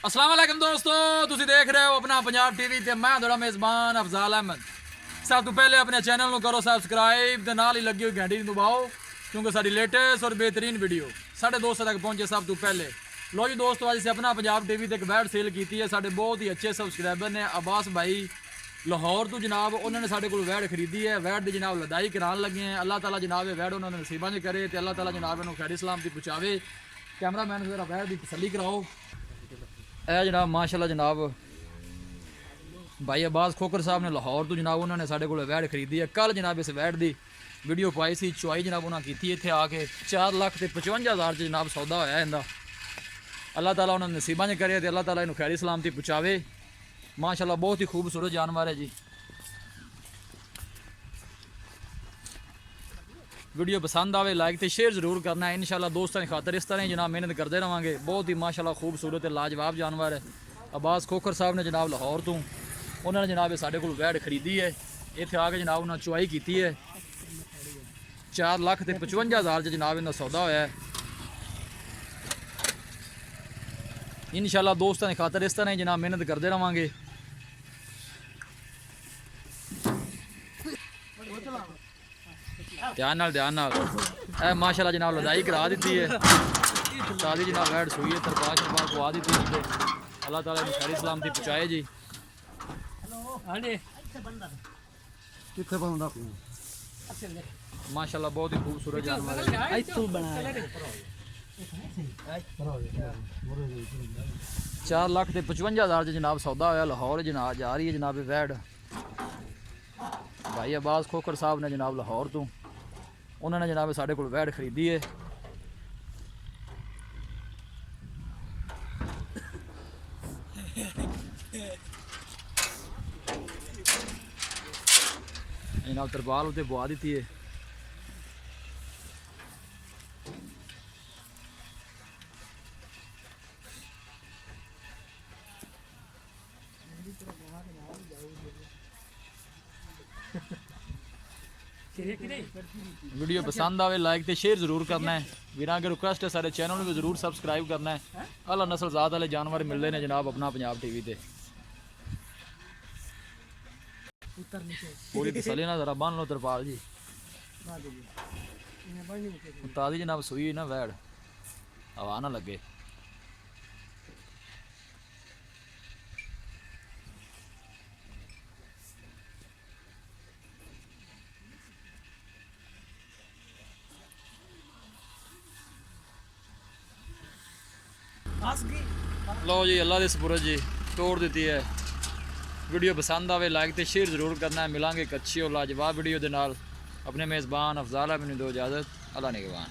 अस्सलाम वालेकुम दोस्तों, तुसी देख रहे हो अपना पंजाब टीवी ते मैं थोड़ा मेज़बान अफजाल अहमद। सब तो पहले अपने चैनल को करो सब्सक्राइब ते नाल ही लगी हुई घंटी नूं दबाओ क्योंकि साडी लेटेस्ट और बेहतरीन वीडियो साढ़े दोस्तों तक पहुंचे सब तो पहले। लो जी दोस्तों, अज अपना पंजाब टीवी ते एक बैट सेल की है। साढ़े बहुत ही अच्छे सबसक्राइबर ने अब्बास भाई लाहौर तो जनाब, उन्होंने साढ़े को वैड खरीदी है। वैड की जनाब लदाई कराने लगे हैं। अल्लाह ताला जनाब वैड उन्होंने नसीबा च करे तो अल्लाह ताला जनाब इन्होंने खैर सलामती पहुँचावे। कैमरा मैन जरा वैड की तसली कराओ। ए जनाब माशाल्लाह जनाब भाई अब्बास खोकर साहब ने लाहौर तो जनाब उन्होंने साढ़े को वैड खरीदी है। कल जनाब इस वैड की वीडियो पाई सी, चुआई जनाब उन्होंने की इतने आके 4,55,000 जनाब सौदा होया इनका। अल्लाह ताला उन्होंने नसीबा च करे तो अल्लाह ताला इन्होंने खैरी सलामती पहुँचावे। माशाल्लाह बहुत ही खूबसूरत जानवर है जी। वीडियो पसंद आवे लाइक तो शेयर जरूर करना है। इंशाल्लाह दोस्तों की खातर इस तरह ही जनाब मेहनत करते रहेंगे। बहुत ही माशाल्लाह खूबसूरत लाजवाब जानवर है। अब्बास खोखर साहब ने जनाब लाहौर तो उन्होंने जनाब साढ़े को वैड खरीदी है। इतने आके जनाब उन्होंने चुआई की है। 4,55,000 जनाब इनका सौदा होया है। इंशाल्लाह दोस्तों की खातर इस तरह ही जनाब मेहनत करते रहेंगे। ध्यान नाल माशाल्लाह जनाब लदाई करा दी है। शादी जनाब वैड सुई है, तरपाश तरपाश पवा दी है। अल्लाह ताला ने सारी सलामती पहुँचाए जी। माशाल्लाह बहुत ही खूबसूरत जानवर है। 4,55,000 जनाब सौदा होया लाहौर जनाब जा रही है जनाब वैड। भाई अब्बास खोखर साहब ने जनाब लाहौर तो उन्होंने जनाब साढ़े को वैड खरीदी है। जनाब तरपाल उत्ते बुआ दी है। वीडियो पसंद आवे लाइक तो शेयर जरूर करना है। वीरां की रिक्वेस्ट है सारे चैनल को जरूर सबसक्राइब करना है। अला नस्ल ज़ात वाले जानवर मिलते हैं जनाब अपना पंजाब टीवी पे। पूरी तसली ना जरा बन लो तरपाल जी। ताजी जनाब सुई ना वैड हवा ना लगे। लो जी अल्लाह के सपुरद जी तोड़ दी है। वीडियो पसंद आवे लाइक तो शेयर जरूर करना है। मिलांगे एक अच्छी और लाजवाब वीडियो के नाल। अपने मेज़बान अफजाल अहमद दो इजाज़त। अल्लाह निगहबान।